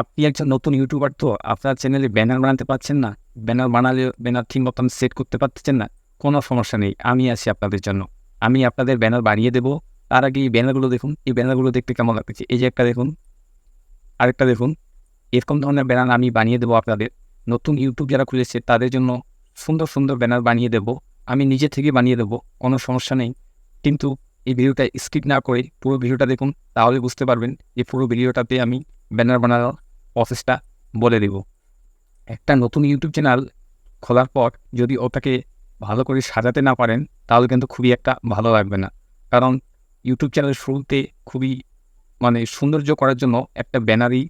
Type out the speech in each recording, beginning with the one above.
আপনি একজন নতুন ইউটিউবার, তো আপনার চ্যানেলে ব্যানার বানাতে পারছেন না, ব্যানার বানালে ব্যানার ঠিক মতন সেট করতে পারছেন না, কোনো সমস্যা নেই, আমি আছি আপনাদের জন্য। আমি আপনাদের ব্যানার বানিয়ে দেবো। তার আগে এই ব্যানারগুলো দেখুন, এই ব্যানারগুলো দেখতে কেমন লাগতেছে। এই যে একটা দেখুন, আরেকটা দেখুন, এরকম ধরনের ব্যানার আমি বানিয়ে দেবো আপনাদের। নতুন ইউটিউব যারা খুলেছে তাদের জন্য সুন্দর সুন্দর ব্যানার বানিয়ে দেবো। আমি নিজে থেকে বানিয়ে দেবো, কোনো সমস্যা নেই। কিন্তু এই ভিডিওটা স্কিপ না করে পুরো ভিডিওটা দেখুন, তাহলে বুঝতে পারবেন যে পুরো ভিডিওটাতে আমি ব্যানার বানানোর প্রসেসটা বলে দেব। একটা নতুন ইউটিউব চ্যানেল খোলার পর যদি ওটাকে ভালো করে সাজাতে না পারেন, তাহলে কিন্তু খুবই একটা ভালো লাগবে না। কারণ ইউটিউব চ্যানেলের শুরুতে খুবই সৌন্দর্য করার জন্য একটা ব্যানারই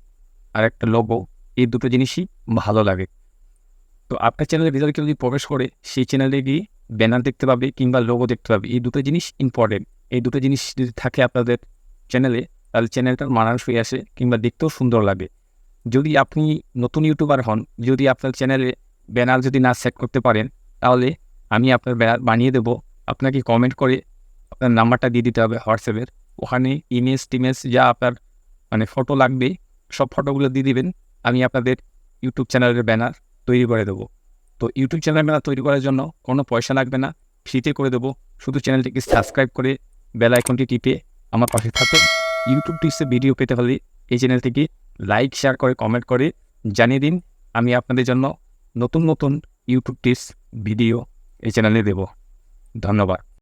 আর একটা লোগো, এই দুটো জিনিসই ভালো লাগে। তো আপনার চ্যানেলের ভিতরে কেউ যদি প্রবেশ করে, সেই চ্যানেলে গিয়ে ব্যানার দেখতে পাবে কিংবা লোগো দেখতে পাবে। এই দুটো জিনিস ইম্পর্টেন্ট। এই দুটো জিনিস যদি থাকে আপনাদের চ্যানেলে, তাহলে চ্যানেলটার মানানসই আসে কিংবা দেখতেও সুন্দর লাগে। যদি আপনি নতুন ইউটিউবার হন, যদি আপনার চ্যানেলে ব্যানার যদি না সেট করতে পারেন, তাহলে আমি আপনার ব্যানার বানিয়ে দেবো। আপনাকে কমেন্ট করে আপনার নাম্বারটা দিয়ে দিতে হবে হোয়াটসঅ্যাপের। ওখানে ইমেজ যা আপনার ফটো লাগবে, সব ফটোগুলো দিয়ে দিবেন। আমি আপনাদের ইউটিউব চ্যানেলের ব্যানার তৈরি করে দেবো। তো ইউটিউব চ্যানেলের ব্যানার তৈরি করার জন্য কোনো পয়সা লাগবে না, ফ্রিতে করে দেবো। শুধু চ্যানেলটিকে সাবস্ক্রাইব করে বেল আইকনটি টিপে আমার পাশে থাকুন। ইউটিউব টিপসে ভিডিও পেতে হলে এই চ্যানেলটিকে লাইক, শেয়ার করে, কমেন্ট করে জানিয়ে দিন। আমি আপনাদের জন্য নতুন নতুন ইউটিউব টিপস ভিডিও এই চ্যানেলে দেব। ধন্যবাদ।